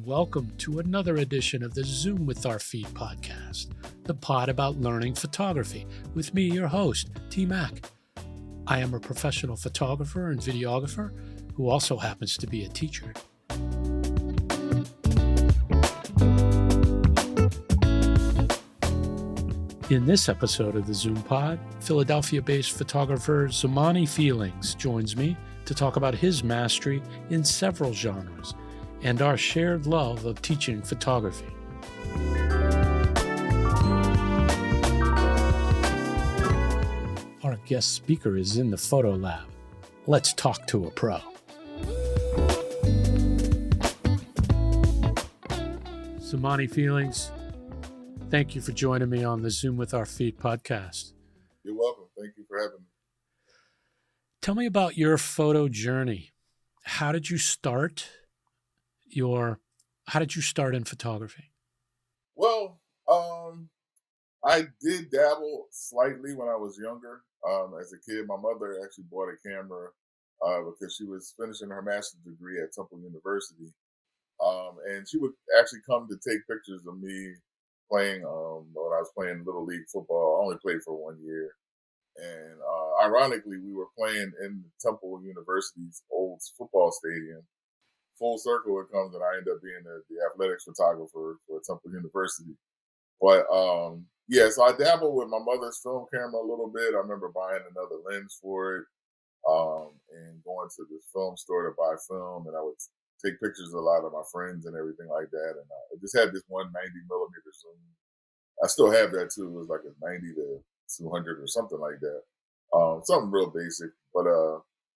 welcome to another edition of the Zoom with Our Feet podcast, the pod about learning photography, with me, your host, TMac. I am a professional photographer and videographer who also happens to be a teacher. In this episode of the ZoomPod, Philadelphia-based photographer Zamani Feelings joins me to talk about his mastery in several genres and our shared love of teaching photography. Our guest speaker is in the photo lab. Let's talk to a pro. Zamani Feelings, thank you for joining me on the Zoom with Our Feet podcast. You're welcome. Thank you for having me. Tell me about your photo journey. How did you start in photography? Well, I did dabble slightly when I was younger. As a kid, my mother actually bought a camera because she was finishing her master's degree at Temple University. And she would actually come to take pictures of me playing when I was playing Little League football. I only played for 1 year. And ironically, we were playing in Temple University's old football stadium. Full circle it comes, and I end up being the athletics photographer for Temple University. But so I dabbled with my mother's film camera a little bit. I remember buying another lens for it and going to this film store to buy film, and I would take pictures of a lot of my friends and everything like that. And I just had this 190 millimeter zoom. I still have that too. It was like a 90 to 200 or something like that. Something real basic, but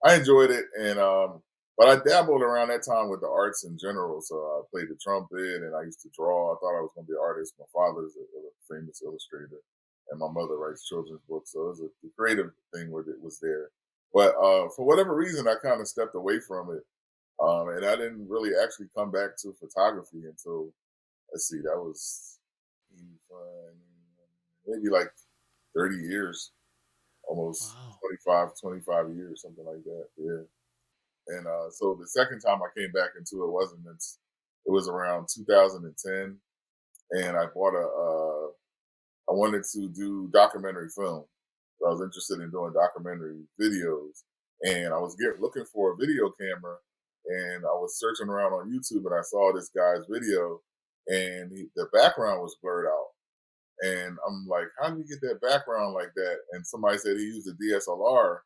I enjoyed it. And but I dabbled around that time with the arts in general. So I played the trumpet and I used to draw. I thought I was going to be an artist. My father's a famous illustrator and my mother writes children's books. So it was the creative thing with it was there. But for whatever reason, I kind of stepped away from it. And I didn't really actually come back to photography until, that was maybe like 30 years, almost. Wow. 25 years, something like that. Yeah. And so the second time I came back into it it was around 2010, and I bought I wanted to do documentary film. So I was interested in doing documentary videos, and I was looking for a video camera, and I was searching around on YouTube, and I saw this guy's video, and the background was blurred out. And I'm like, how do you get that background like that? And somebody said he used a DSLR.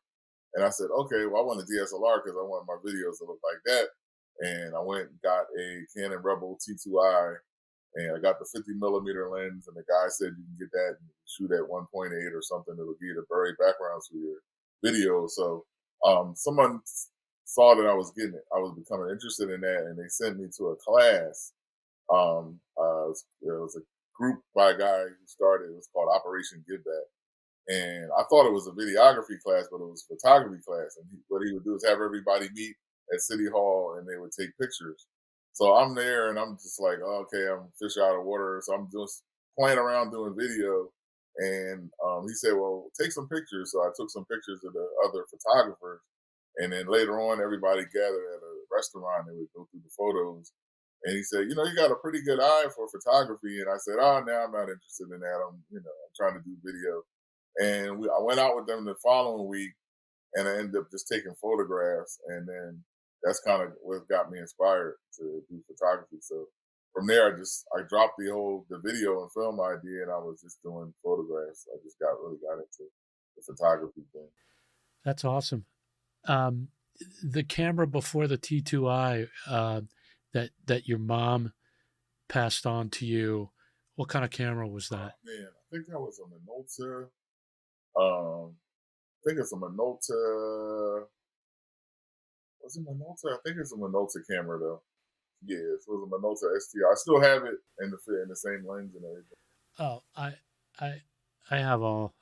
And I said, okay, well, I want a DSLR because I want my videos to look like that. And I went and got a Canon Rebel T2i, and I got the 50 millimeter lens. And the guy said you can get that and shoot at 1.8 or something. It'll give you the very backgrounds for your video. So someone saw that I was becoming interested in that, and they sent me to a class. There was a group by a guy who started. It was called Operation Give Back. And I thought it was a videography class, but it was a photography class. And what he would do is have everybody meet at City Hall, and they would take pictures. So I'm there, and I'm just like, oh, okay, I'm fish out of water. So I'm just playing around doing video. And he said, well, take some pictures. So I took some pictures of the other photographers. And then later on, everybody gathered at a restaurant. They would go through the photos. And he said, you got a pretty good eye for photography. And I said, no, I'm not interested in that. I'm trying to do video. And I went out with them the following week, and I ended up just taking photographs. And then that's kind of what got me inspired to do photography. So from there, I dropped the video and film idea, and I was just doing photographs. I just really got into the photography thing. That's awesome. The camera before the T2i that your mom passed on to you, what kind of camera was that? Oh, man, I think that was a Minolta. I think it's a Minolta. Was it Minolta? I think it's a Minolta camera though. Yeah, so it was a Minolta ST. I still have it in the same lens and everything. Oh, I have all.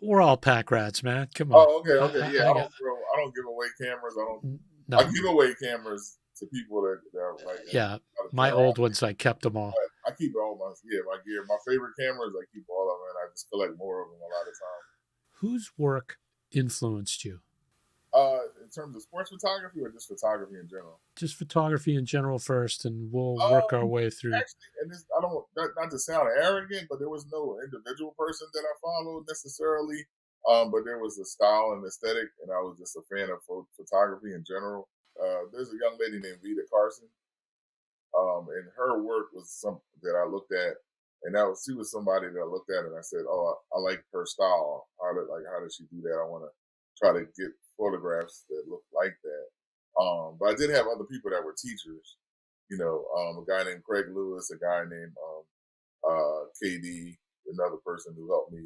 We're all pack rats, man. Come on. Oh, okay. Yeah, I don't give away cameras. I give away cameras to people that are like. Yeah, my old ones, I kept them all. I keep all my gear. My favorite cameras, I keep all of them, and I just collect more of them a lot of times. Whose work influenced you? In terms of sports photography or just photography in general? Just photography in general first, and we'll work our Um, way through. Actually, and this, I don't not to sound arrogant, but there was no individual person that I followed necessarily. But there was a style and aesthetic, and I was just a fan of photography in general. There's a young lady named Vita Carson, and her work was something that I looked at, and she was somebody that I looked at, and I said, "Oh, I like her style. How did she do that? I want to try to get photographs that look like that." But I did have other people that were teachers. A guy named Craig Lewis, a guy named KD, another person who helped me.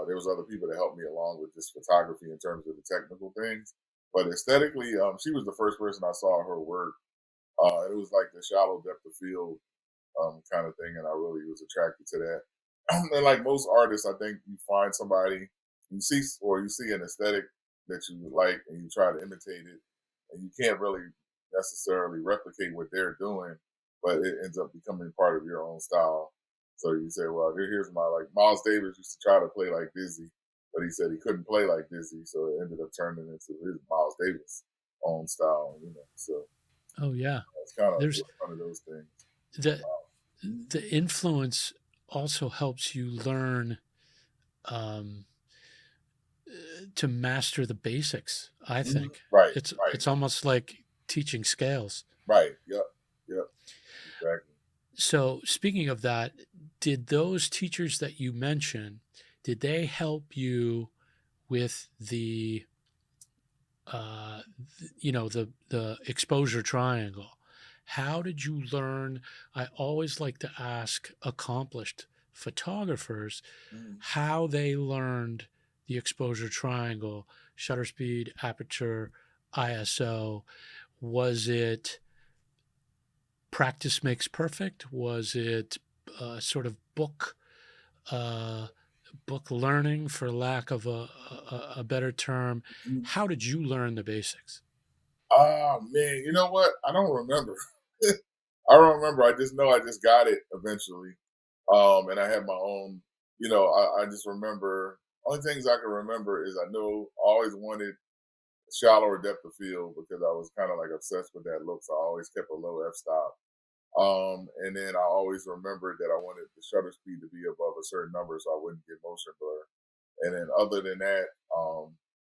There was other people that helped me along with this photography in terms of the technical things. But aesthetically, she was the first person I saw her work. It was like the shallow depth of field kind of thing, and I really was attracted to that. And like most artists, I think you find somebody you see an aesthetic that you like, and you try to imitate it, and you can't really necessarily replicate what they're doing, but it ends up becoming part of your own style. So you say, well, here's my like Miles Davis used to try to play like Dizzy, but he said he couldn't play like Dizzy, so it ended up turning into his Miles Davis own style. So Oh yeah, it's kind of there's one of those things. the the influence also helps you learn um, to master the basics. I Mhm. think Right, right, it's almost like teaching scales. right. Yep, yep, exactly. So speaking of that, did those teachers that you mentioned, did they help you with uh, the exposure triangle? How did you learn? I always like to ask accomplished photographers Mhm. how they learned the exposure triangle, shutter speed, aperture, ISO. Was it practice makes perfect? Was it sort of uh, book learning, for lack of a better term? Mhm. How did you learn the basics? Ah, man, you know what? I don't remember. I don't remember. I just know I just got it eventually. And I had my own, I just remember, only things I can remember is I know I always wanted shallower depth of field because I was kind of like obsessed with that look. So I always kept a low f-stop. And then I always remembered that I wanted the shutter speed to be above a certain number so I wouldn't get motion blur. And then other than that,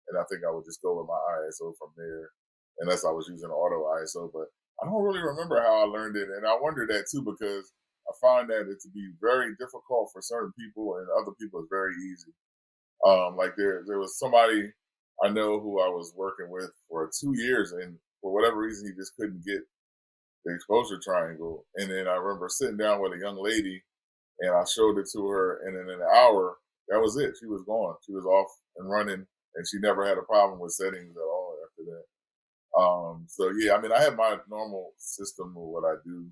and I think I would just go with my ISO from there, unless I was using auto ISO. But I don't really remember how I learned it, and I wonder that too because I find that it to be very difficult for certain people, and other people it's very easy. Like there was somebody I know who I was working with for 2 years, and for whatever reason, he just couldn't get the exposure triangle. And then I remember sitting down with a young lady, and I showed it to her, and in an hour, that was it. She was gone. She was off and running, and she never had a problem with settings at all after that. So yeah, I mean, I have my normal system of what I do.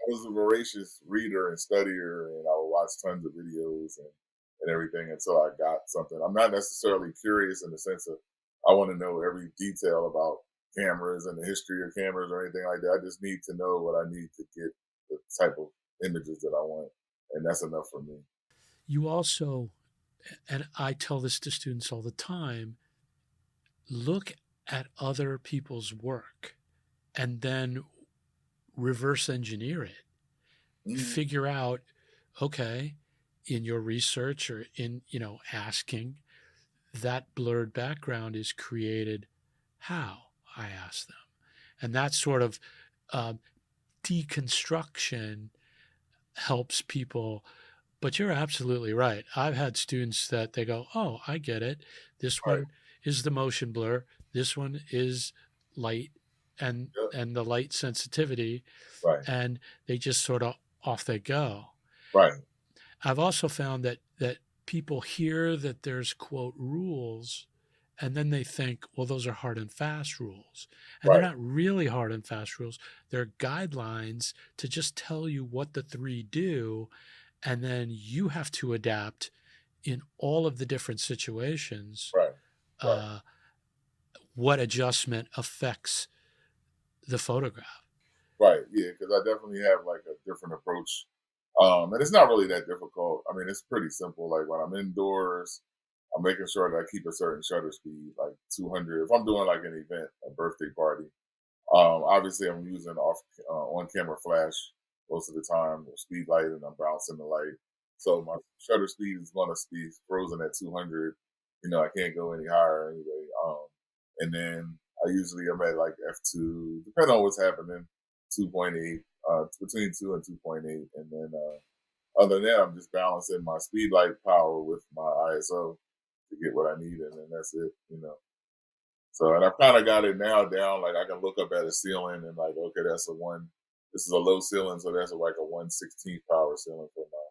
I was a voracious reader and studier, and I would watch tons of videos and everything until I got something. I'm not necessarily curious in the sense of I want to know every detail about cameras and the history of cameras or anything like that. I just need to know what I need to get the type of images that I want, and that's enough for me. You also, and I tell this to students all the time, look at other people's work and then reverse engineer it. Mhm. Figure out, okay, in your research or in, asking, that blurred background is created how? I ask them. And that sort of uh, deconstruction helps people. But you're absolutely right. I've had students that they go, oh, I get it. This Right. one is the motion blur. This one is light Yep. and the light sensitivity. Right. And they just sort of off they go. Right. I've also found that people hear that there's quote rules and then they think, well, those are hard and fast rules. And they're Right. not really hard and fast rules. They're guidelines to just tell you what the three do. And then you have to adapt in all of the different situations Right. Right. uh, what adjustment affects the photograph. Right. Yeah, because I definitely have like a different approach. And it's not really that difficult. I mean, it's pretty simple. Like when I'm indoors, I'm making sure that I keep a certain shutter speed, like 200. If I'm doing like an event, a birthday party, obviously I'm using on camera flash most of the time, or speed light, and I'm bouncing the light. So my shutter speed is going to be frozen at 200. I can't go any higher anyway. And then I'm at like f2, depending on what's happening, 2.8, between 2 and 2.8, and then other than that, I'm just balancing my speed light power with my ISO to get what I need, and then that's it. So, and I've kind of got it now down. Like I can look up at a ceiling and like, okay, that's a one. This is a low ceiling, so that's like a 1/16 power ceiling for my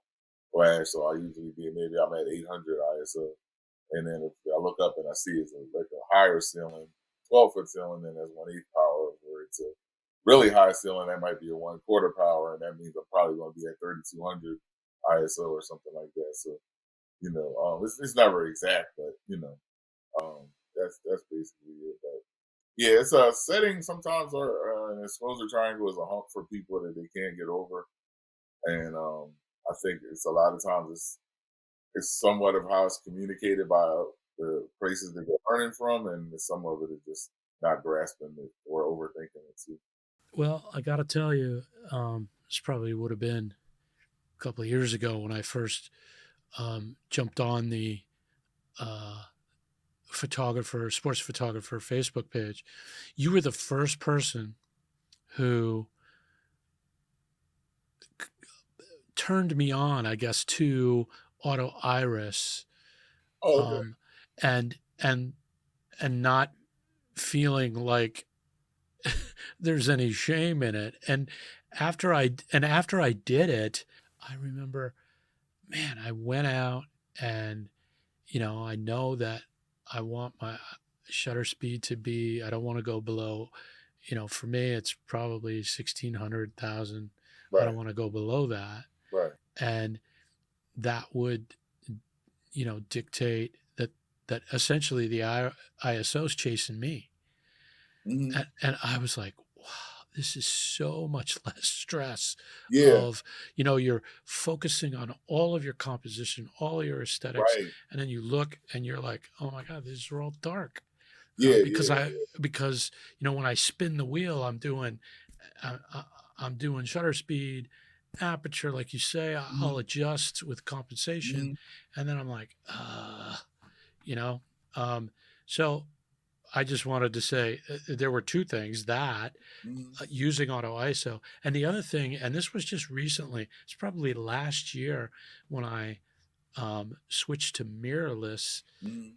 flash. So I usually maybe I'm at 800 ISO, and then if I look up and I see it's like a higher ceiling, 12-foot ceiling, then that's 1/8 power. Where it's a really high ceiling, that might be a 1/4 power, and that means I'm probably going to be at 3200 ISO or something like that. So it's never exact, but that's basically it. But yeah, it's a setting sometimes, or an exposure triangle is a hump for people that they can't get over, and I think it's a lot of times it's somewhat of how it's communicated by the places that they're learning from, and some of it is just not grasping it or overthinking it too. Well, I got to tell you, this probably would have been a couple of years ago when I first jumped on the sports photographer Facebook page. You were the first person who turned me on, I guess, to auto iris, Oh, okay. and not feeling like there's any shame in it. And after I did it, I remember, man, I went out and I know that I want my shutter speed to be, I don't want to go below, for me, it's probably 1600, 1000. I Right, don't want to go below that. right. And that would, dictate that essentially the ISO is chasing me. Hmm. And I was like, wow, this is so much less stress Yeah, of, you're focusing on all of your composition, all of your aesthetics. right. And then you look and you're like, oh my God, these are all dark. Yeah, Because yeah, when I spin the wheel, uh, uh, I'm doing shutter speed, aperture, like you say, I'll hmm, adjust with compensation. hmm, And then I'm like, you know, so I just wanted to say there were two things that hmm. using auto ISO, and the other thing, and this was just recently, it's probably last year when I switched to mirrorless Hmm.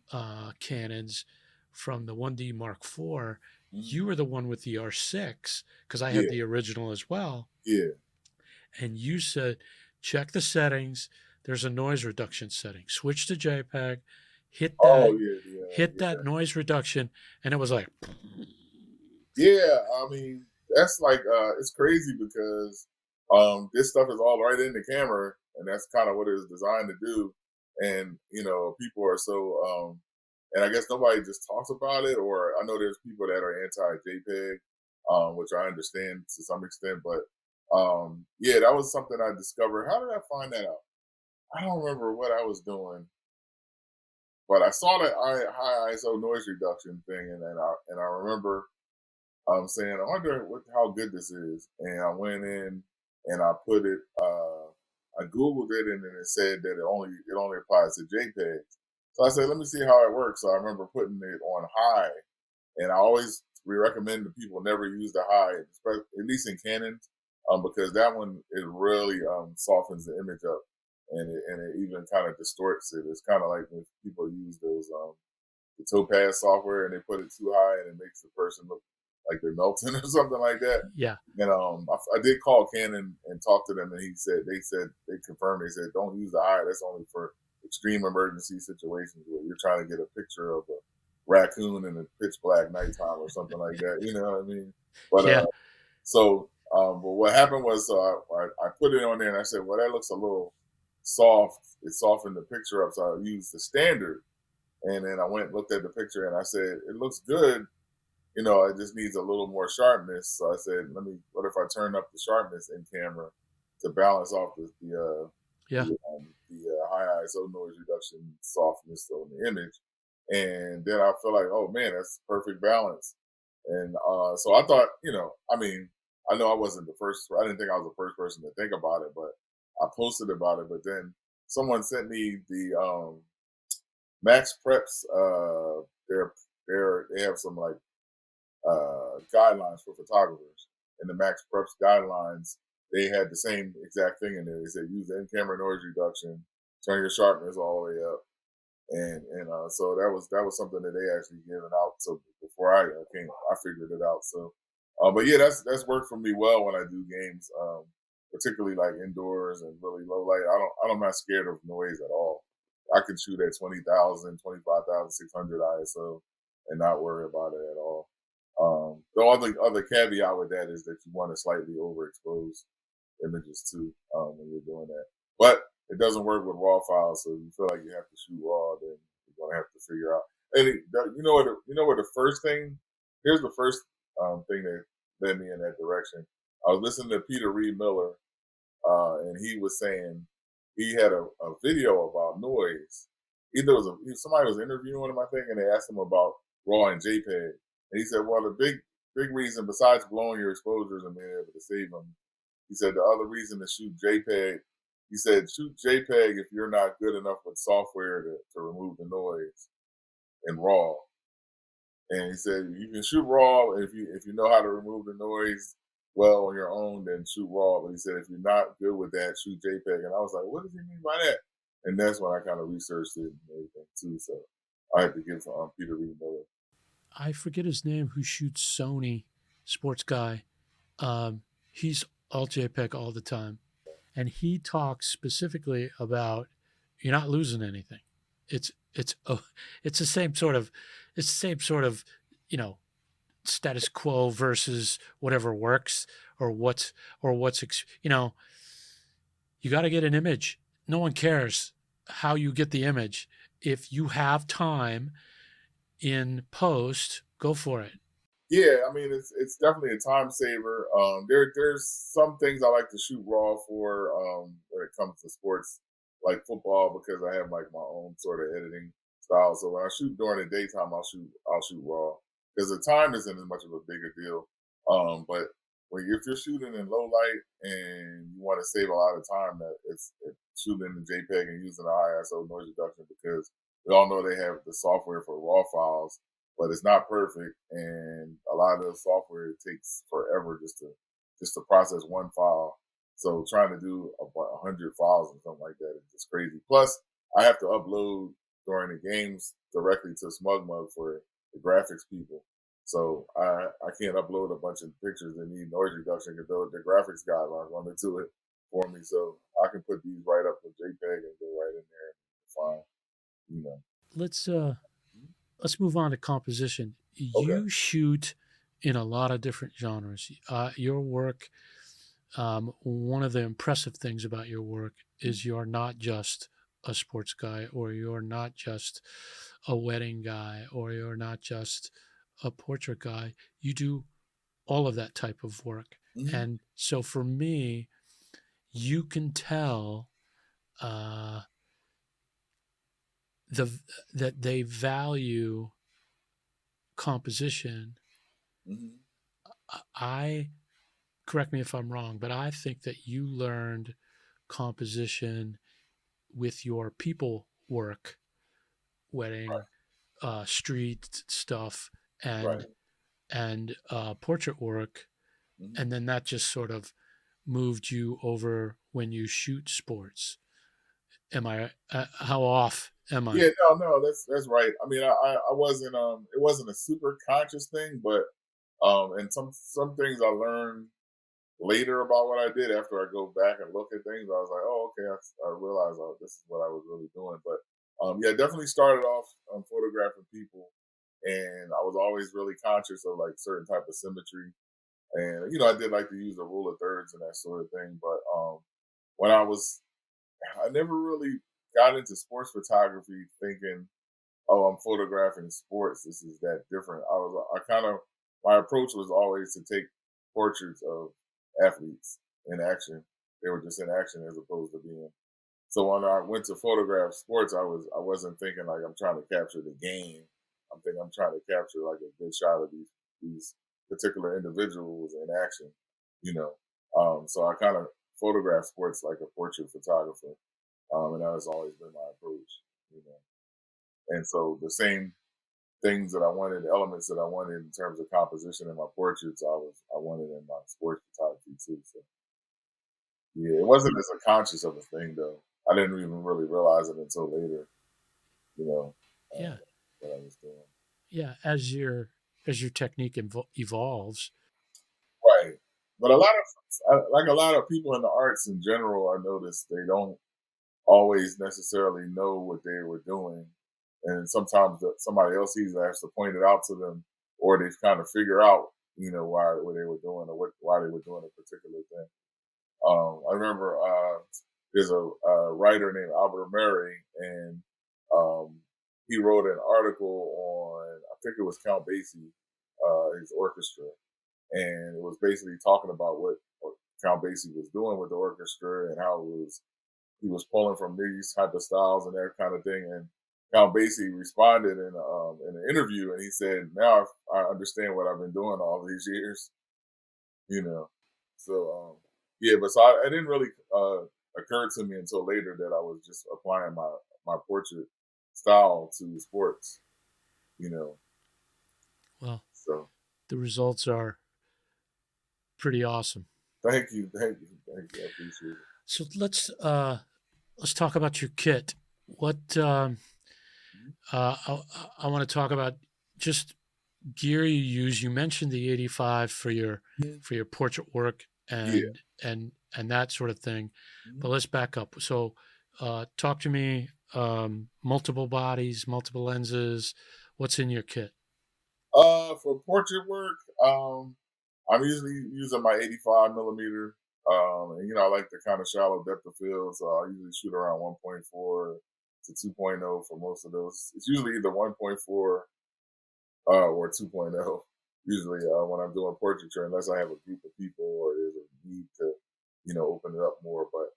Canons from the 1D Mark IV. Hmm. You were the one with the R6 because I had Yeah, the original as well, yeah. and you said check the settings. There's a noise reduction setting. Switch to JPEG, hit Oh, that yeah, hit yeah. that noise reduction, and it was like, Yeah, I mean, that's like it's crazy because this stuff is all right in the camera, and that's kind of what it's designed to do. And people are so and I guess nobody just talks about it, or I know there's people that are anti JPEG, which I understand to some extent, but yeah, that was something I discovered. How did I find that out? I don't remember what I was doing, but I saw that high ISO noise reduction thing, and I remember saying, I wonder how good this is. And I went in and I put it, I Googled it, and then it said that it only applies to JPEGs. So I said, let me see how it works. So I remember putting it on high, and I always recommend that people never use the high, at least in Canon, because that one, it really softens the image up, and it even kind of distorts it. It's kind of like when people use those the Topaz software and they put it too high and it makes the person look like they're melting or something like that. yeah, And I did call Canon and talk to them, and they confirmed, they said don't use the eye. That's only for extreme emergency situations where you're trying to get a picture of a raccoon in a pitch black nighttime or something like that. You know what I mean? But yeah, but what happened was, I put it on there and I said, well, that looks a little soft. It softened the picture up, so I used the standard. And then I went and looked at the picture and I said, it looks good. It just needs a little more sharpness. So I said, what if I turn up the sharpness in camera to balance off the yeah. high ISO noise reduction, softness on the image, and then I feel like, oh man, that's perfect balance. And so I thought, I mean, I know I wasn't the first. I didn't think I was the first person to think about it, but I posted about it. But then someone sent me the Max Preps. They have some like guidelines for photographers. In the Max Preps guidelines, they had the same exact thing in there. They said use in-camera noise reduction, turn your sharpness all the way up, and so that was something that they actually given out. So before I came, I figured it out. So, but yeah, that's worked for me well when I do games, particularly like indoors and really low light. I'm not scared of noise at all. I can shoot at 20,000, 25,600 ISO and not worry about it at all. The other caveat with that is that you want to slightly overexpose images too when you're doing that. But it doesn't work with raw files, so you feel like you have to shoot raw, then you're gonna have to figure out. And what the first thing? Here's the first thing that led me in that direction. I was listening to Peter Reed Miller, and he was saying he had a video about noise. Either somebody was interviewing him, I think, and they asked him about RAW and JPEG, and he said, "Well, the big reason besides blowing your exposures and being able to save them," he said, "the other reason to shoot JPEG." He said, shoot JPEG if you're not good enough with software to remove the noise in RAW. And he said, you can shoot RAW if you know how to remove the noise well on your own, then shoot RAW. But he said, if you're not good with that, shoot JPEG. And I was like, what does he mean by that? And that's when I kind of researched it and everything too. So I had to give Peter Reed Miller. I forget his name, who shoots Sony, sports guy. He's all JPEG all the time. And he talks specifically about you're not losing anything. It's the same sort of status quo versus whatever works or what's you got to get an image. No one cares how you get the image. If you have time in post, go for it. Yeah, I mean it's definitely a time saver. There's some things I like to shoot raw for when it comes to sports like football because I have like my own sort of editing style. So when I shoot during the daytime, I'll shoot raw because the time isn't as much of a bigger deal. But if you're shooting in low light and you want to save a lot of time, that it's shooting in JPEG and using the ISO noise reduction because we all know they have the software for raw files, but it's not perfect, and a lot of the software takes forever just to process one file. So trying to do about 100 files and something like that is just crazy. Plus, I have to upload during the games directly to SmugMug for the graphics people. So I can't upload a bunch of pictures that need noise reduction because the graphics guidelines run into it for me. So I can put these right up with JPEG and go right in there and fine. Let's move on to composition. Okay. You shoot in a lot of different genres. Your work, one of the impressive things about your work is you're not just a sports guy, or you're not just a wedding guy, or you're not just a portrait guy. You do all of that type of work. Mm-hmm. And so for me, you can tell that they value composition. Mm-hmm. Correct me if I'm wrong, but I think that you learned composition with your people work, wedding, street stuff, and portrait work, Mm-hmm. and then that just sort of moved you over when you shoot sports. Am I? How off am I? Yeah, no, that's right. I mean, I wasn't it wasn't a super conscious thing, but and some things I learned later about what I did after I go back and look at things. I was like, oh, okay, I realized this is what I was really doing. But yeah, definitely started off photographing people, and I was always really conscious of like certain type of symmetry, and I did like to use the rule of thirds and that sort of thing. But when I never really got into sports photography thinking, oh, I'm photographing sports. This is that different. My approach was always to take portraits of athletes in action. They were just in action as opposed to being So when I went to photograph sports, I wasn't thinking like I'm trying to capture the game. I'm thinking I'm trying to capture like a good shot of these particular individuals in action, you know. So I kind of photograph sports like a portrait photographer, and that has always been my approach, you know. And so the same things that I wanted, elements that I wanted in terms of composition in my portraits, I wanted in my sports photography too. So yeah, it wasn't as a conscious of a thing though. I didn't even really realize it until later, you know, Yeah, what I was doing. yeah. As your technique evolves, Right. But a lot of like a lot of people in the arts in general, I noticed they don't always necessarily know what they were doing, and sometimes somebody else either has to point it out to them, or they kind of figure out, you know, why what they were doing or why they were doing a particular thing. I remember there's a writer named Albert Murray, and um, he wrote an article on, I think it was Count Basie, his orchestra, and it was basically talking about what Count Basie was doing with the orchestra and how it was he was pulling from these type of styles and that kind of thing. And Count Basie responded in an interview, and he said, "Now I understand what I've been doing all these years." You know, so yeah, but so I didn't really occur to me until later that I was just applying my portrait style to sports. You know, well, so the results are pretty awesome. thank you. I appreciate it. So let's talk about your kit. What Mhm. I want to talk about just gear you use. You mentioned the 85 for your portrait work Yeah. and that sort of thing. But Mhm. let's back up. So talk to me. Multiple bodies, multiple lenses. What's in your kit? For portrait work, I'm usually using my 85 millimeter. And I like the kind of shallow depth of field, so I usually shoot around 1.4 to 2.0 for most of those. It's usually either 1.4 or 2.0. Usually when I'm doing portraiture, unless I have a group of people or there's a need to, open it up more. But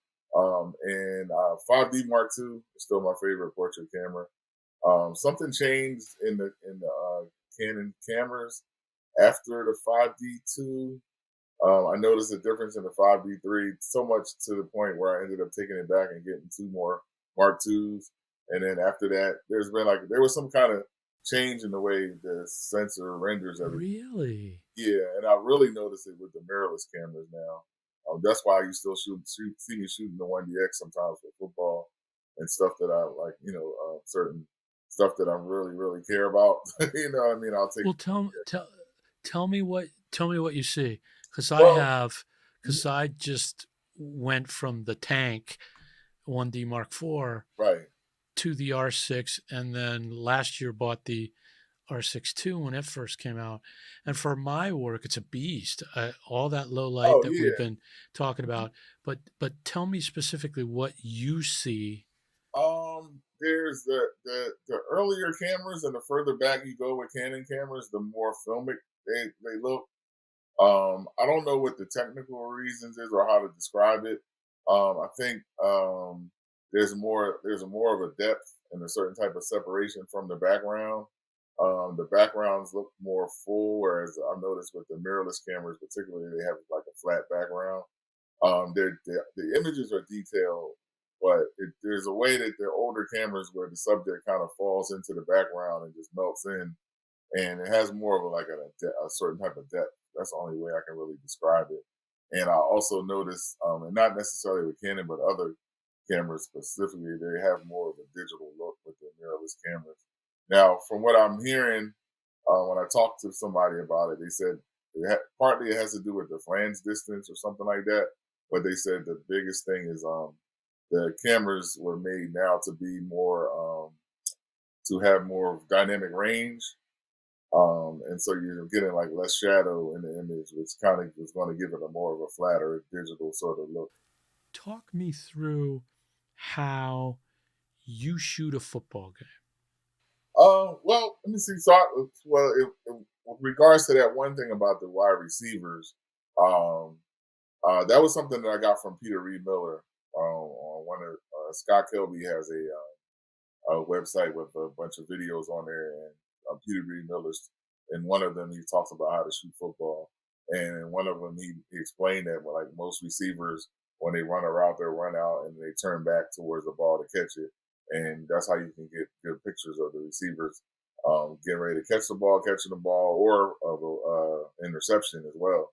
and 5D Mark II is still my favorite portrait camera. Something changed in the Canon cameras after the 5D2. I noticed a difference in the 5D3 so much to the point where I ended up taking it back and getting two more Mark IIs. And then after that, there was some kind of change in the way the sensor renders everything. Really? Yeah, and I really noticed it with the mirrorless cameras now. That's why you still see me shooting the 1DX sometimes for football and stuff that I like, certain stuff that I really, really care about. You know what I mean? I'll take Well, tell me what you see, because well, I just went from the tank 1D Mark IV right. to the R6, and then last year bought the R6 II when it first came out. And for my work, it's a beast. All that low light Oh that we've yeah. been talking about. But tell me specifically what you see. There's the earlier cameras, and the further back you go with Canon cameras, the more filmic they look. I don't know what the technical reasons is or how to describe it. I think there's a more of a depth and a certain type of separation from the background. The backgrounds look more full, whereas I've noticed with the mirrorless cameras, particularly, they have like a flat background. The images are detailed, but there's a way that the older cameras where the subject kind of falls into the background and just melts in, and it has more of a certain type of depth. That's the only way I can really describe it. And I also noticed, and not necessarily with Canon, but other cameras specifically, they have more of a digital look with the mirrorless cameras. Now, from what I'm hearing, when I talked to somebody about it, they said partly it has to do with the flange distance or something like that. But they said the biggest thing is the cameras were made now to be more to have more dynamic range, and so you're getting like less shadow in the image, which kind of is going to give it a more of a flatter digital sort of look. Talk me through how you shoot a football game. Well, let me see. With regards to that one thing about the wide receivers, that was something that I got from Peter Reed Miller on one of Scott Kelby has a website with a bunch of videos on there, and Peter Reed Miller's. In one of them, he talks about how to shoot football, and in one of them, he explained that like most receivers, when they run a route, they'll run out and they turn back towards the ball to catch it, and that's how you can get good pictures of the receivers getting ready to catch the ball, catching the ball, or of a interception as well.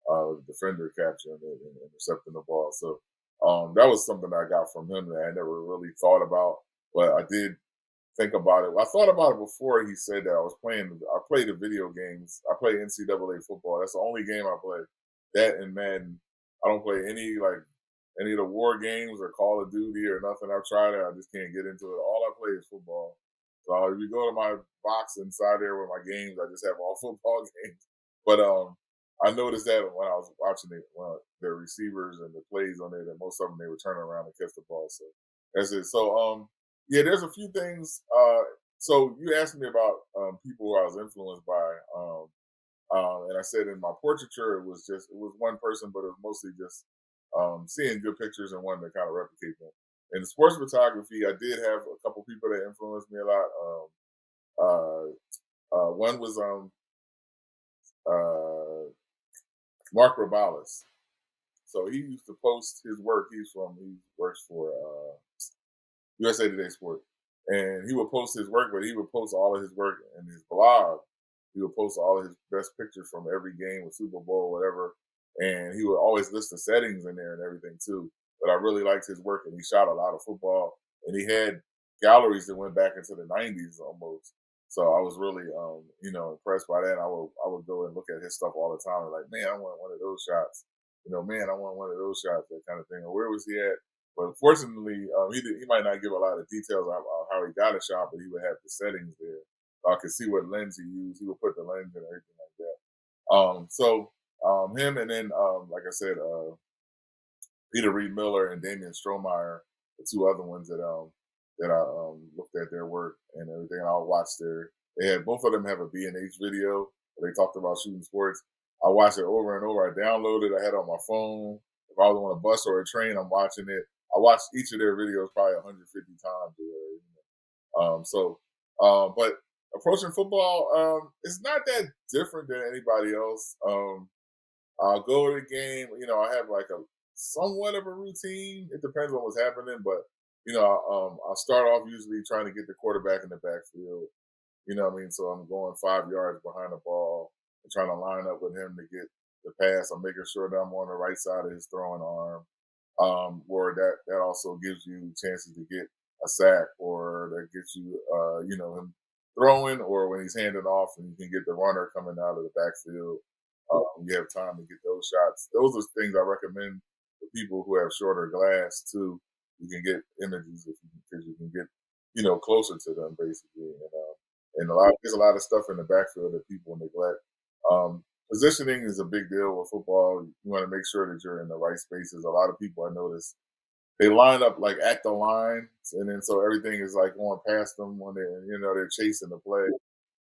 The defender capturing it and intercepting the ball. So that was something I got from him that I never really thought about, but I did think about it. I thought about it before he said that. I played the video games. I play NCAA football. That's the only game I play. That and Madden. I don't play any of the war games or Call of Duty or nothing. I've tried it. I just can't get into it. All I play is football. So if you go to my box inside there with my games, I just have all football games. But I noticed that when I was watching it, the receivers and the plays on there, that most of them they were turning around and catch the ball. So that's it. So yeah, there's a few things. So you asked me about people who I was influenced by, and I said in my portraiture it was one person, but it was mostly just seeing good pictures and wanting to kind of replicate them. In the sports photography, I did have a couple people that influenced me a lot. One was Mark Robalis. So he used to post his work. He works for USA Today Sport, and he would post his work, but he would post all of his work in his blog. He would post all of his best pictures from every game, with Super Bowl, whatever, and he would always list the settings in there and everything too. But I really liked his work, and he shot a lot of football, and he had galleries that went back into the '90s almost. So I was really, impressed by that. I would go and look at his stuff all the time, and like, man, I want one of those shots. Man, I want one of those shots, that kind of thing. Or where was he at? But fortunately, he might not give a lot of details on how he got a shot, but he would have the settings there. I could see what lens he used. He would put the lens and everything like that. So him, and then like I said, Peter Reed Miller and Damian Strohmeyer, the two other ones that I looked at their work and everything. And I watched both of them have a B&H video where they talked about shooting sports. I watched it over and over. I downloaded. I had it on my phone. If I was on a bus or a train, I'm watching it. I watched each of their videos probably 150 times. But approaching football, it's not that different than anybody else. I'll go to the game. I have like a somewhat of a routine. It depends on what's happening, but I'll start off usually trying to get the quarterback in the backfield. You know what I mean? So I'm going 5 yards behind the ball and trying to line up with him to get the pass. I'm making sure that I'm on the right side of his throwing arm. Where that also gives you chances to get a sack, or that gets you, him throwing, or when he's handing off and you can get the runner coming out of the backfield. You have time to get those shots. Those are things I recommend for people who have shorter glass too. You can get images because you can get, closer to them basically. And there's a lot of stuff in the backfield that people neglect. Positioning is a big deal with football. You want to make sure that you're in the right spaces. A lot of people I notice, they line up like at the line, and then so everything is like going past them when they're chasing the play.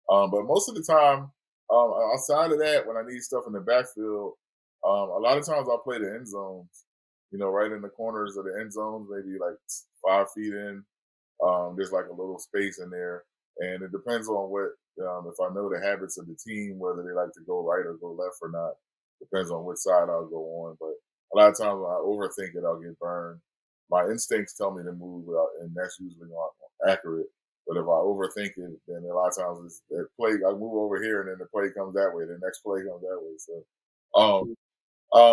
But most of the time, outside of that, when I need stuff in the backfield, a lot of times I'll play the end zones. Right in the corners of the end zones, maybe like 5 feet in. There's like a little space in there, and it depends on what. If I know the habits of the team, whether they like to go right or go left or not, depends on which side I'll go on. But a lot of times when I overthink it, I'll get burned. My instincts tell me to move, and that's usually not accurate. But if I overthink it, then a lot of times it's that play. I move over here, and then the play comes that way. The next play comes that way. So,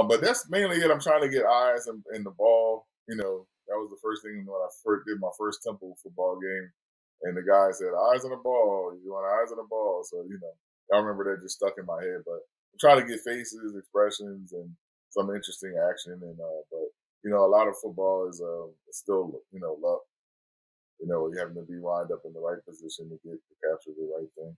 but that's mainly it. I'm trying to get eyes in the ball. That was the first thing when I first did my first Temple football game. And the guy said, eyes on the ball. You want eyes on the ball. So, I remember that just stuck in my head. But I'm trying to get faces, expressions, and some interesting action. But, a lot of football is still, luck. You having to be lined up in the right position to capture the right thing.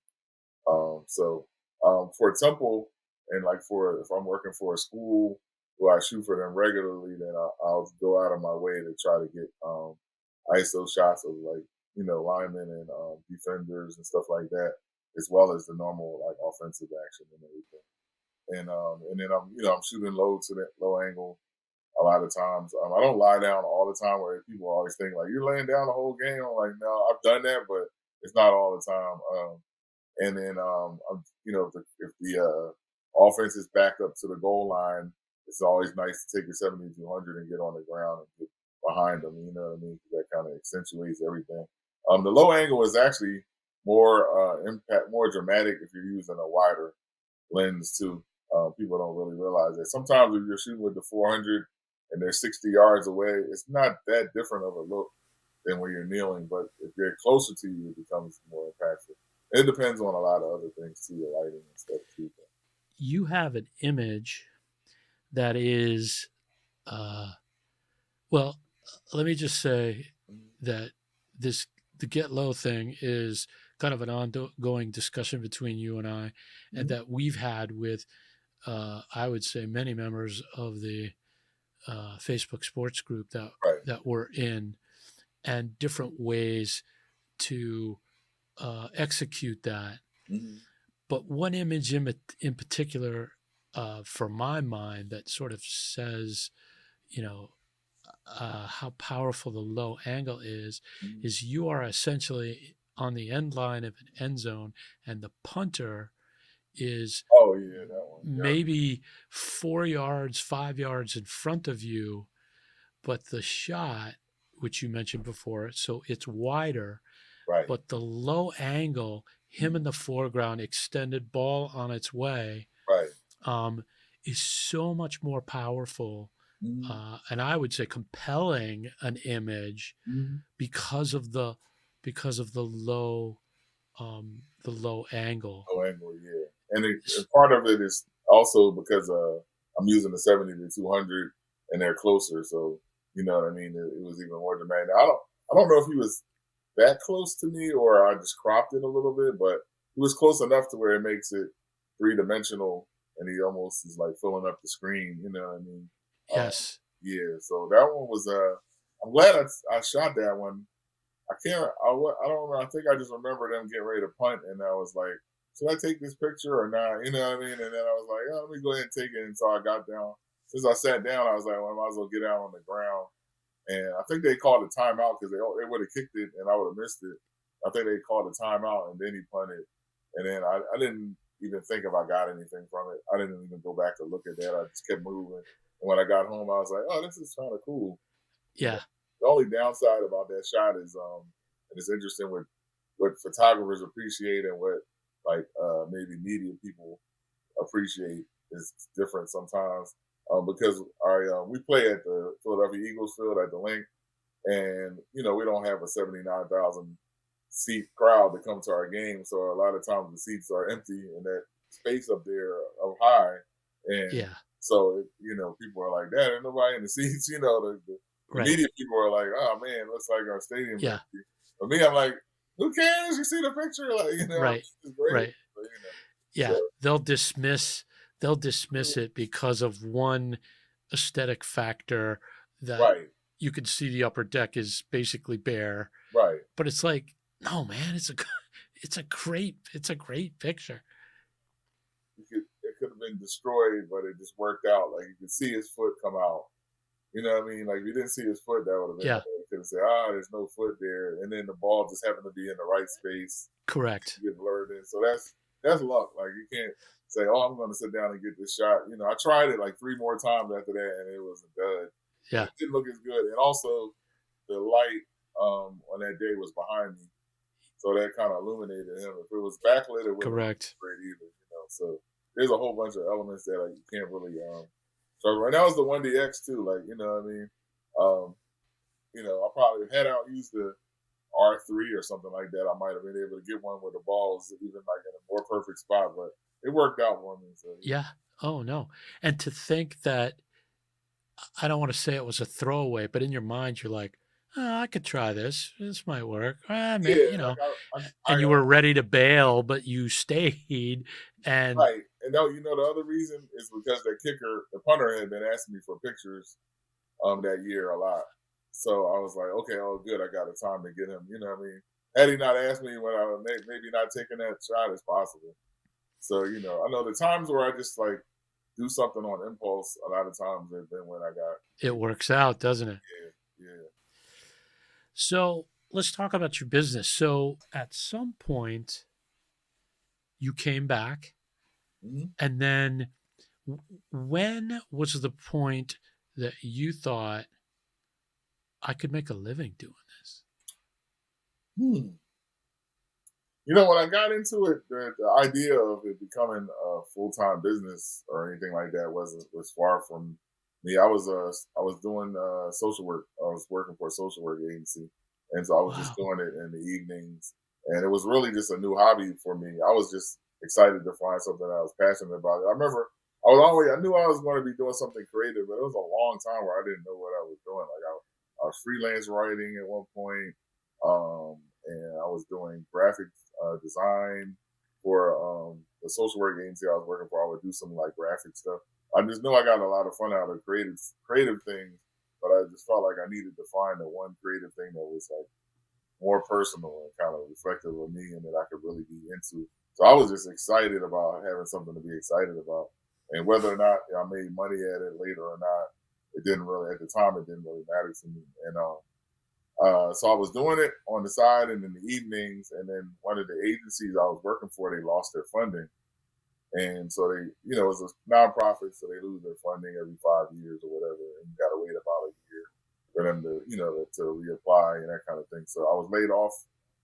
For Temple, and like if I'm working for a school where I shoot for them regularly, then I'll go out of my way to try to get ISO shots of like, linemen and defenders and stuff like that, as well as the normal like offensive action and everything. And then I'm shooting low to that low angle. a lot of times. I don't lie down all the time where people always think like you're laying down the whole game. I'm like, no, I've done that, but it's not all the time. And then, if the offense is backed up to the goal line, it's always nice to take your 7200 and get on the ground and get behind them. You know what I mean? That kind of accentuates everything. The low angle is actually more more dramatic if you're using a wider lens too. People don't really realize that. Sometimes if you're shooting with the 400 and they're 60 yards away, it's not that different of a look than when you're kneeling. But if they're closer to you, it becomes more impactful. It depends on a lot of other things too, the lighting and stuff too. You have an image that is, well, let me just say that the get low thing is kind of an ongoing discussion between you and I, and that we've had with, I would say, many members of the Facebook sports group that we're in, and different ways to execute that. But one image in particular, for my mind, that sort of says, how powerful the low angle is you are essentially on the end line of an end zone, and the punter is that one. Maybe 4 yards, 5 yards in front of you, but the shot, which you mentioned before, so it's wider, but the low angle, him in the foreground, extended ball on its way, is so much more powerful, and I would say compelling an image because of the low angle. Low angle, yeah. And part of it is also because I'm using the 70 to 200 and they're closer, so you know what I mean. It was even more dramatic. I don't know if he was that close to me or I just cropped it a little bit, but he was close enough to where it makes it 3-dimensional, and he almost is like filling up the screen. You know what I mean? Yes. Yeah. So that one was. I'm glad I shot that one. I don't remember. I think I just remember them getting ready to punt, and I was like, should I take this picture or not? You know what I mean? And then I was like, let me go ahead and take it. And so I got down. Since I sat down, I was like, well, I might as well get out on the ground. And I think they called a timeout because they would have kicked it and I would have missed it. I think they called a timeout and then he punted. And then I didn't even think if I got anything from it. I didn't even go back to look at that. I just kept moving. And when I got home, I was like, oh, this is kind of cool. Yeah. The only downside about that shot is, and it's interesting what photographers appreciate and what maybe media people appreciate is different sometimes. Because we play at the Philadelphia Eagles field at the Link, and we don't have a 79,000 seat crowd to come to our game, so a lot of times the seats are empty and that space up there are high, and so people are like, "That ain't nobody in the seats." The media people are like, "Oh man, looks like our stadium's empty." For me, I'm like, "Who cares? You see the picture, it's great." Right. But, so. They'll dismiss it because of one aesthetic factor that you can see the upper deck is basically bare. Right. But it's like, no, man, it's a great picture. It could have been destroyed, but it just worked out. Like you could see his foot come out. You know what I mean? Like if you didn't see his foot, that would have been. You could have said, there's no foot there, and then the ball just happened to be in the right space. Correct. Get blurred in. So that's luck. Like you can't say, I'm going to sit down and get this shot. I tried it like 3 more times after that, and it was a dud. Yeah. It didn't look as good. And also, the light on that day was behind me. So that kind of illuminated him. If it was backlit, it wouldn't be great either. So there's a whole bunch of elements that you can't really struggle. And that was the 1DX too. Like, you know what I mean? I probably had I used the R3 or something like that, I might have been able to get one where the ball was even like in a more perfect spot, but it worked out for me. So, yeah. Oh no. And to think that, I don't want to say it was a throwaway, but in your mind, you're like, I could try this. This might work. Maybe, and you were ready to bail, but you stayed. And right. And the other reason is because the kicker, the punter, had been asking me for pictures that year a lot. So I was like, okay, good. I got a time to get him. You know what I mean? Had he not asked me when I was maybe not taking that shot as possible. So, I know the times where I just like do something on impulse a lot of times, and then when I got It works out, doesn't it? yeah, yeah. So let's talk about your business. So at some point, you came back, Hmm. and then when was the point that you thought I could make a living doing this? Hmm. When I got into it, the idea of it becoming a full time business or anything like that was far from me. I was doing social work. I was working for a social work agency, and so I was just Wow. doing it in the evenings. And it was really just a new hobby for me. I was just excited to find something I was passionate about. I remember I knew I was going to be doing something creative, but it was a long time where I didn't know what I was doing. Like I was freelance writing at one point, and I was doing graphic design for the social work agency I was working for. I would do some like graphic stuff. I just knew I got a lot of fun out of creative things, but I just felt like I needed to find the one creative thing that was like more personal and kind of reflective of me and that I could really be into. So I was just excited about having something to be excited about. And whether or not I made money at it later or not, it didn't really, at the time, it didn't really matter to me. And so I was doing it on the side and in the evenings, and then one of the agencies I was working for, they lost their funding, and so they, it's a nonprofit, so they lose their funding every 5 years or whatever, and you got to wait about a year for them to, to reapply and that kind of thing. So I was laid off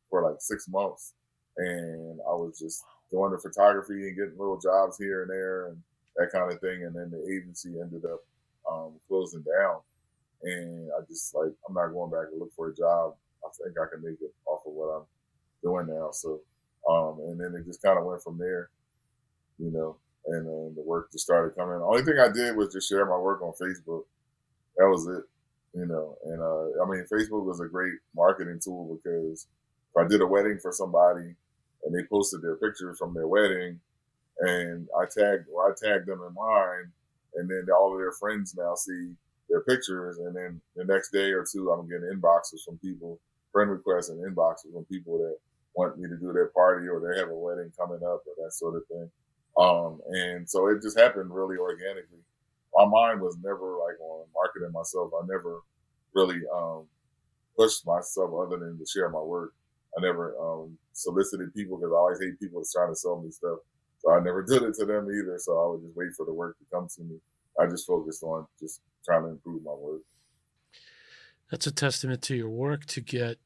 for like 6 months, and I was just doing the photography and getting little jobs here and there and that kind of thing, and then the agency ended up closing down. And I just like I'm not going back and look for a job. I think I can make it off of what I'm doing now. So, and then it just kind of went from there, and then the work just started coming. The only thing I did was just share my work on Facebook. That was it, And I mean, Facebook was a great marketing tool because if I did a wedding for somebody and they posted their pictures from their wedding, and I tagged them in mine, and then all of their friends now see their pictures, and then the next day or two, I'm getting inboxes from people, friend requests and inboxes from people that want me to do their party or they have a wedding coming up or that sort of thing. And so it just happened really organically. My mind was never like on marketing myself. I never really pushed myself other than to share my work. I never solicited people because I always hate people trying to sell me stuff. So I never did it to them either. So I would just wait for the work to come to me. I just focused on just trying to improve my work. That's a testament to your work to get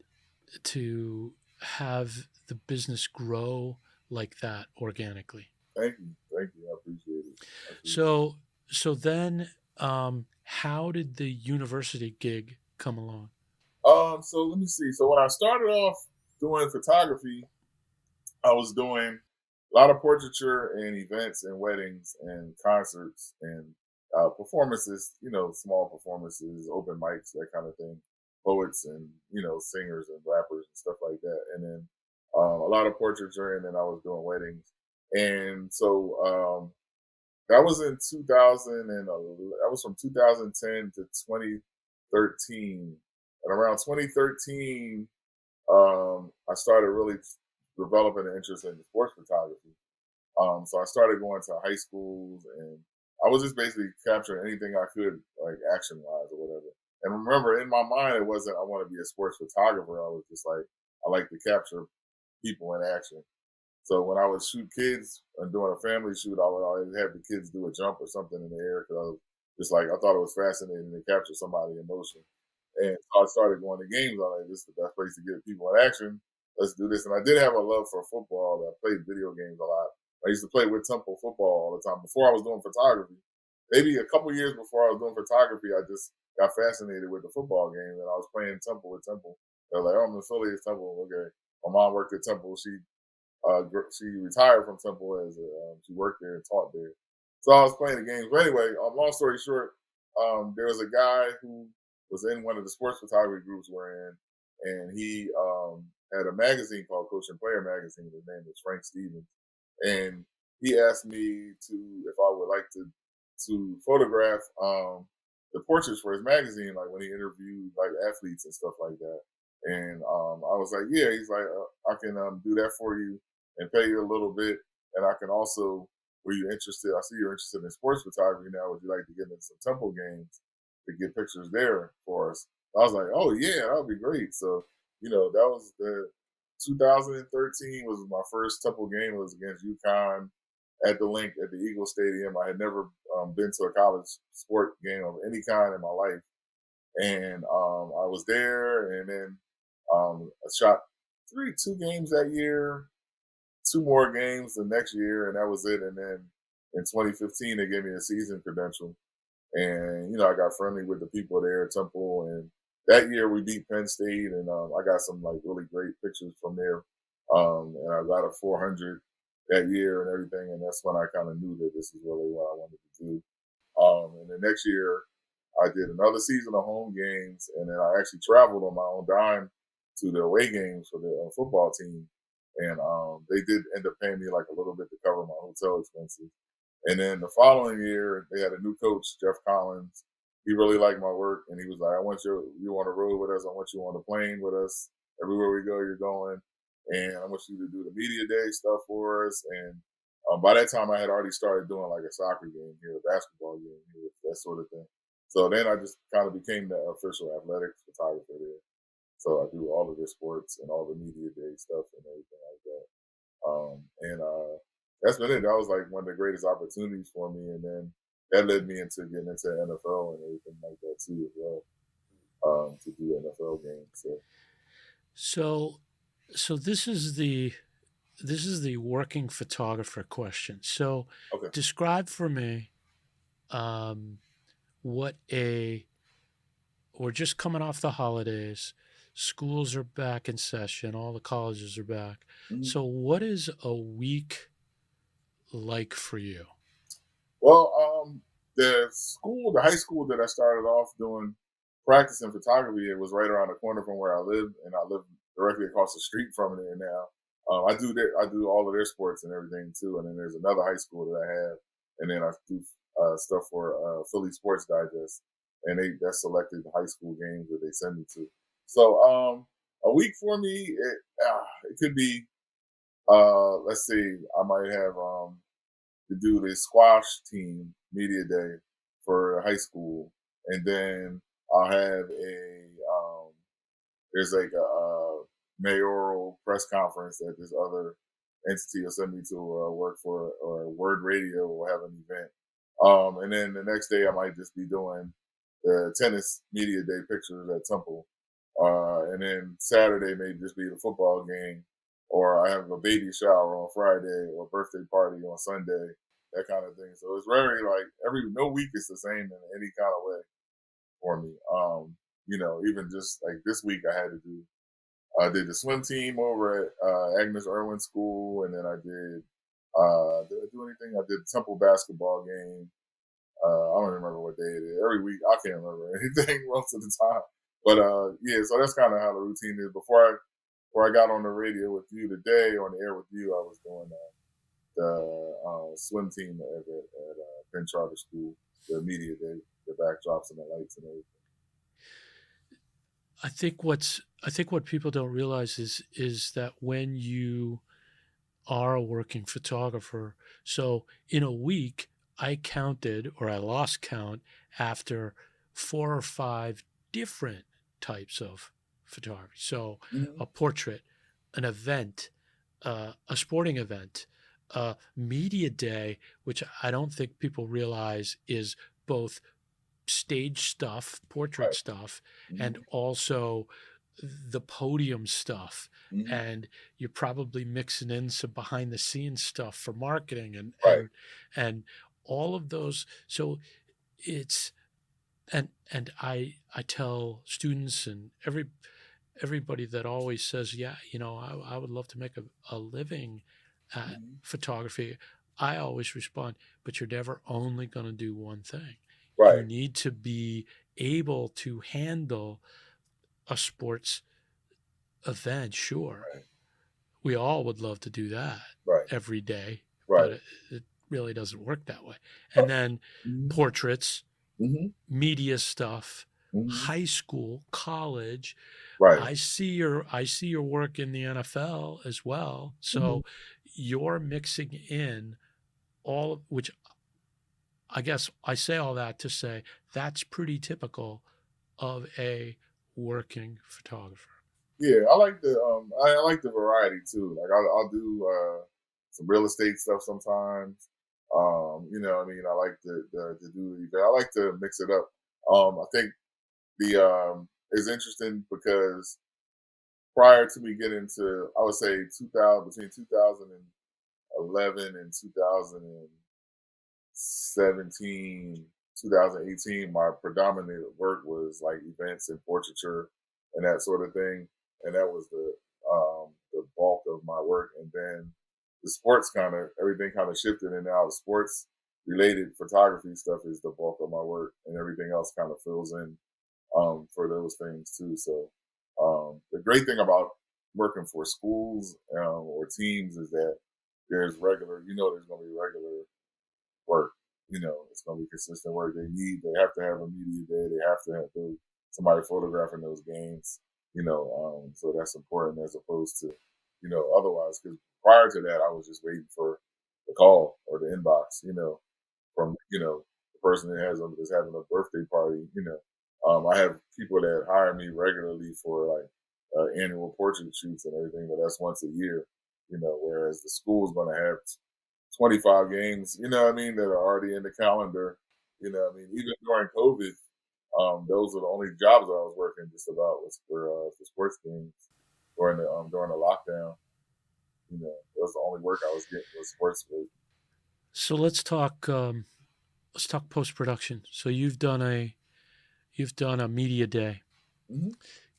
to have the business grow like that organically. Thank you. Thank you. I appreciate it. I appreciate it. So so then how did the university gig come along? So let me see. So when I started off doing photography, I was doing a lot of portraiture and events and weddings and concerts and performances, small performances, open mics, that kind of thing, poets and, singers and rappers and stuff like that. And then a lot of portraiture, and then I was doing weddings. And so that was in 2011. That was from 2010 to 2013. And around 2013, I started really developing an interest in sports photography. So I started going to high schools, and I was just basically capturing anything I could, like action wise or whatever. And remember, in my mind, it wasn't I want to be a sports photographer. I was just like I like to capture people in action. So when I would shoot kids and doing a family shoot, I would always have the kids do a jump or something in the air because I was just like I thought it was fascinating to capture somebody in motion. And so I started going to games. I'm like, this is the best place to get people in action. Let's do this. And I did have a love for football. I played video games a lot. I used to play with Temple football all the time before I was doing photography. Maybe a couple years before I was doing photography, I just got fascinated with the football game, and I was playing Temple with Temple. They're like, oh, I'm affiliated with Temple. Okay. My mom worked at Temple. She retired from Temple as she worked there and taught there. So I was playing the games. But anyway, long story short, there was a guy who was in one of the sports photography groups we're in, and he had a magazine called Coach and Player Magazine. His name is Frank Stevens, and he asked me if I would like to photograph the portraits for his magazine, like when he interviewed like athletes and stuff like that. And I was like, yeah. He's like, I can do that for you and pay you a little bit, and I can also were you interested? I see you're interested in sports photography now. Would you like to get into some Temple games to get pictures there for us?" I was like, "Oh yeah, that would be great." So that was the 2013 was my first Temple game. It was against UConn at the link at the Eagle Stadium. I had never been to a college sport game of any kind in my life, and I was there, and then I shot two games that year, two more games the next year, and that was it. And then in 2015, they gave me a season credential, and I got friendly with the people there at Temple, and that year we beat Penn State, and I got some like really great pictures from there, and I got a 400 that year and everything, and that's when I kind of knew that this is really what I wanted to do. And the next year, I did another season of home games, and then I actually traveled on my own dime to the away games for the football team, and they did end up paying me like a little bit to cover my hotel expenses. And then the following year, they had a new coach, Jeff Collins. He really liked my work, and he was like, "I want you on the road with us. I want you on the plane with us. Everywhere we go, you're going, and I want you to do the media day stuff for us." And by that time, I had already started doing like a soccer game here, a basketball game here, that sort of thing. So then I just kind of became the official athletics photographer there. So I do all of the sports and all the media day stuff and everything like that. And that's been it. That was like one of the greatest opportunities for me. And then that led me into getting into NFL and everything like that too as well, to do NFL games. So this is the working photographer question. So Okay. describe for me what we're just coming off the holidays. Schools are back in session. All the colleges are back. Mm-hmm. So what is a week like for you? Well, the high school that I started off doing practicing photography, it was right around the corner from where I live, and I live directly across the street from it now. I do all of their sports and everything too, and then there's another high school that I have, and then I do stuff for Philly Sports Digest, and that's selected high school games that they send me to. So a week for me, it could be let's see, I might have to do the squash team media day for high school, and then I'll have there's like a mayoral press conference that this other entity will send me to work for, or Word Radio will have an event. And then the next day I might just be doing the tennis media day pictures at Temple. And then Saturday may just be the football game, or I have a baby shower on Friday or a birthday party on Sunday, that kind of thing. So it's very like no week is the same in any kind of way for me. Even just like this week I did the swim team over at Agnes Irwin School, and then I did I do anything? I did Temple basketball game. I don't remember what day it is. Every week I can't remember anything most of the time. But yeah, so that's kind of how the routine is. Before I got on the radio with you today, on the air with you, I was doing the swim team at Penn Charter School, the media day, the backdrops and the lights and everything. I think what people don't realize is that when you are a working photographer, so in a week I counted, or I lost count after 4 or 5 different types of photography. So Mm-hmm. a portrait, an event, a sporting event, media day, which I don't think people realize is both stage stuff, portrait Right. stuff, Mm-hmm. and also the podium stuff. Mm-hmm. And you're probably mixing in some behind the scenes stuff for marketing and Right. and all of those. So it's and I tell students and everybody that always says, yeah, I would love to make a living at Mm-hmm. photography. I always respond, but you're never only going to do one thing. Right. You need to be able to handle a sports event. Sure. Right. We all would love to do that Right. every day, Right. but it really doesn't work that way. And then Mm-hmm. portraits, Mm-hmm. media stuff, Mm-hmm. high school, college. Right. I see your work in the NFL as well. So you're mixing in which I guess I say all that to say that's pretty typical of a working photographer. Yeah, I like the I like the variety too. Like I'll do some real estate stuff sometimes. I mean, I like to do the I like to mix it up. I think the is interesting because prior to me getting to, I would say 2000 between 2011 and 2017, 2018, my predominant work was like events and portraiture and that sort of thing, and that was the bulk of my work. And then the sports everything kind of shifted, and now the sports related photography stuff is the bulk of my work, and everything else kind of fills in for those things too. So the great thing about working for schools or teams is that there's regular, there's going to be regular work. It's going to be consistent work. They have to have a media day. They have to have somebody photographing those games. So that's important as opposed to, otherwise. Because prior to that, I was just waiting for the call or the inbox. From the person that is having a birthday party. I have people that hire me regularly for like annual portrait shoots and everything, but that's once a year. Whereas the school's going to have 25 games, what I mean, that are already in the calendar. What I mean, even during COVID, those are the only jobs that I was working just about was for sports games during the lockdown. That was the only work I was getting was sports work. So let's talk post production. So you've done a media day. Hmm.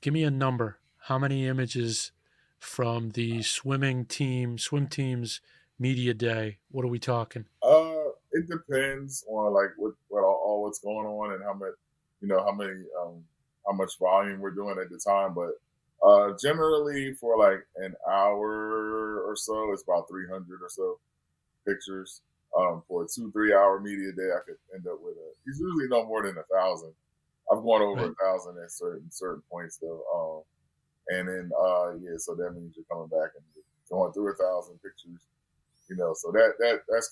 Give me a number. How many images from the swim team's media day? What are we talking? It depends on like what all what's going on and how much, how many, how much volume we're doing at the time. But generally for like an hour or so, it's about 300 or so pictures. For a 2-3 hour media day, I could end up with it's usually no more than 1,000. I've gone over Right. 1,000 at certain points though. And then yeah, so that means you're coming back and going through 1,000 pictures. So that's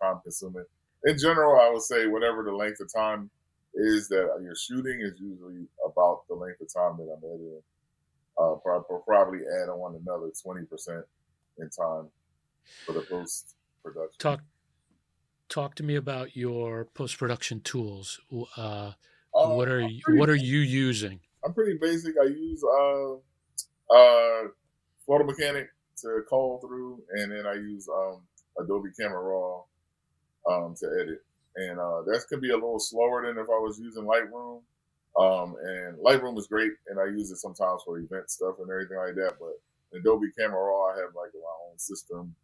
time consuming. In general, I would say whatever the length of time is that you're shooting is usually about the length of time that I'm editing. Probably add on another 20% in time for the post production. Talk to me about your post production tools. I'm What are you using? I'm pretty basic. I use uh, Photo Mechanic to call through, and then I use Adobe Camera Raw to edit. And that could be a little slower than if I was using Lightroom. And Lightroom is great, and I use it sometimes for event stuff and everything like that. But Adobe Camera Raw, I have like my own system,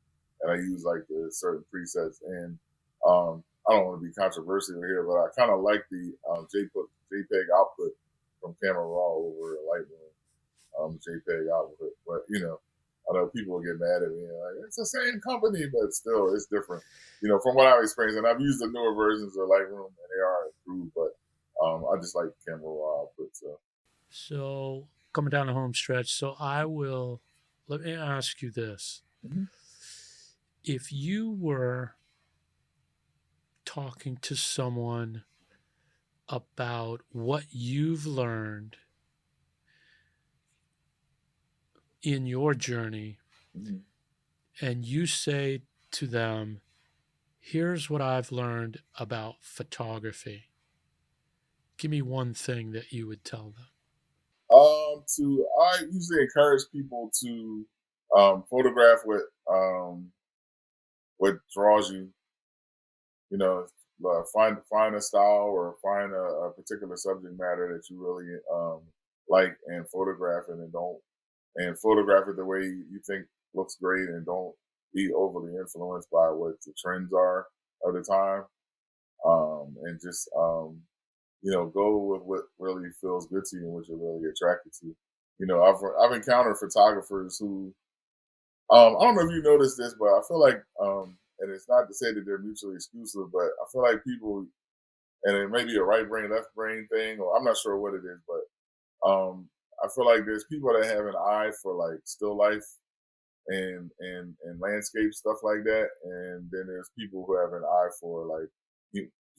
and I use like the certain presets. And I don't want to be controversial here, but I kind of like the JPEG output from Camera Raw over Lightroom JPEG output. But I know people will get mad at me. Like, it's the same company, but still, it's different. From what I've experienced, and I've used the newer versions of Lightroom, and they are improved. But I just like Camera Raw output. So coming down the home stretch. So let me ask you this. Mhm. If you were talking to someone about what you've learned in your journey, Mhm. and you say to them, here's what I've learned about photography, give me one thing that you would tell them. I usually encourage people to photograph what draws you. You know, find a style or find a particular subject matter that you really like, and photograph it, and photograph it the way you think looks great, and don't be overly influenced by what the trends are of the time, and just go with what really feels good to you and what you're really attracted to. I've encountered photographers who I don't know if you noticed this, but I feel like and it's not to say that they're mutually exclusive, but I feel like people, and it may be a right brain left brain thing, or I'm not sure what it is, but I feel like there's people that have an eye for like still life, and landscape stuff like that. And then there's people who have an eye for like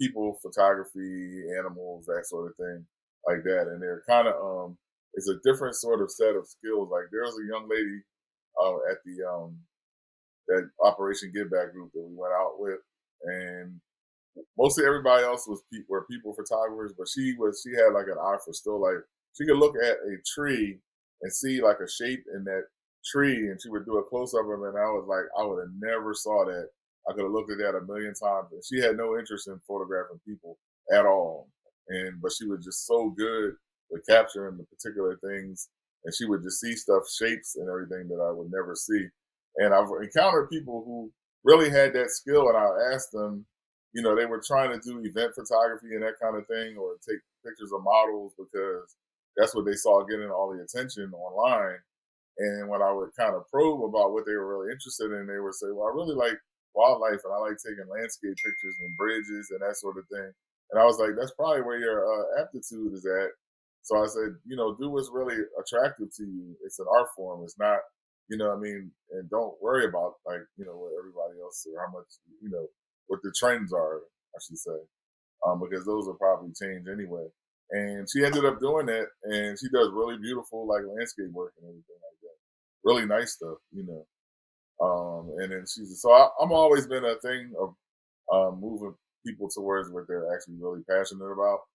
people photography, animals, that sort of thing, like that. And they're kind of it's a different sort of set of skills. Like there was a young lady at the that Operation Give Back group that we went out with, and mostly everybody else were people photographers, but she had like an eye for still life. She could look at a tree and see like a shape in that tree, and she would do a close up of it. And I was like, I would have never saw that. I could have looked at that a million times. And she had no interest in photographing people at all, but she was just so good with capturing the particular things, and she would just see stuff, shapes, and everything that I would never see. And I've encountered people who really had that skill, and I asked them, they were trying to do event photography and that kind of thing, or take pictures of models because that's what they saw getting all the attention online. And when I would kind of probe about what they were really interested in, they would say, well, I really like wildlife and I like taking landscape pictures and bridges and that sort of thing. And I was like, that's probably where your aptitude is at. So I said, do what's really attractive to you. It's an art form. It's not, and don't worry about what everybody else or how much, what the trends are, I should say, because those will probably change anyway. And she ended up doing that, and she does really beautiful like landscape work and everything like that. Really nice stuff. And then I'm always been a thing of moving people towards what they're actually really passionate about.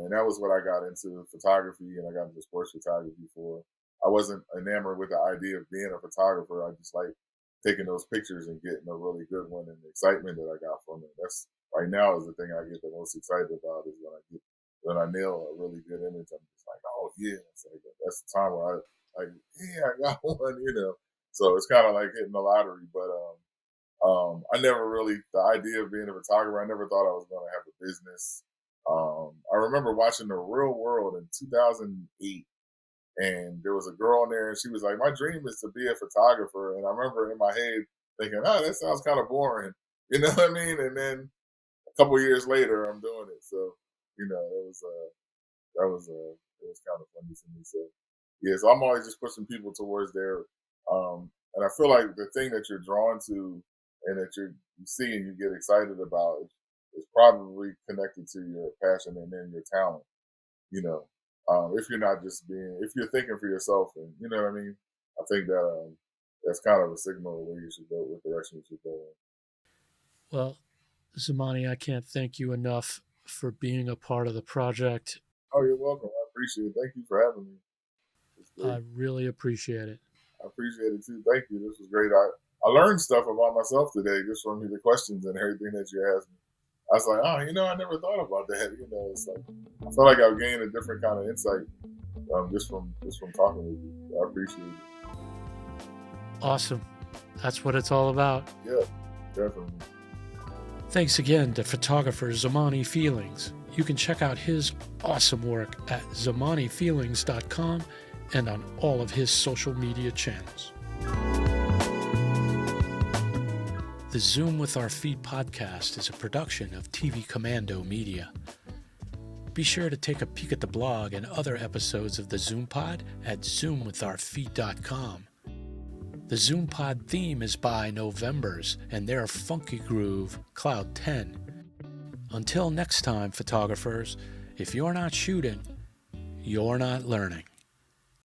And that was what I got into photography, and I got into sports photography for. I wasn't enamored with the idea of being a photographer. I just like taking those pictures and getting a really good one, and the excitement that I got from it. That's right now is the thing I get the most excited about is when I nail a really good image. I'm just like, oh yeah, it's like, that's the time where I got one. So it's kind of like hitting the lottery. But I never really, the idea of being a photographer, I never thought I was going to have a business. I remember watching The Real World in 2008. And there was a girl in there, and she was like, my dream is to be a photographer. And I remember in my head thinking, that sounds kind of boring. You know what I mean? And then a couple years later, I'm doing it. So, it was it was kind of funny to me. So, yeah, so I'm always just pushing people towards their, and I feel like the thing that you're drawn to and that you see and you get excited about is probably connected to your passion and then your talent, if you're not if you're thinking for yourself, and you know what I mean, I think that that's kind of a signal where you should go, what direction you should go in. Well, Zamani, I can't thank you enough for being a part of the project. Oh, you're welcome. I appreciate it. Thank you for having me. I really appreciate it. I appreciate it too. Thank you. This was great. I learned stuff about myself today just from the questions and everything that you asked me. I was like, I never thought about that. It's like I feel like I've gained a different kind of insight just from talking with you. I appreciate it. Awesome. That's what it's all about. Yeah, definitely. Thanks again to photographer Zamani Feelings. You can check out his awesome work at ZamaniFeelings.com and on all of his social media channels. The Zoom with Our Feet podcast is a production of TV Commando Media. Be sure to take a peek at the blog and other episodes of the ZoomPod at ZoomWithOurFeet.com. The ZoomPod theme is by Novembers and their funky groove, Cloud 10. Until next time, photographers, if you're not shooting, you're not learning.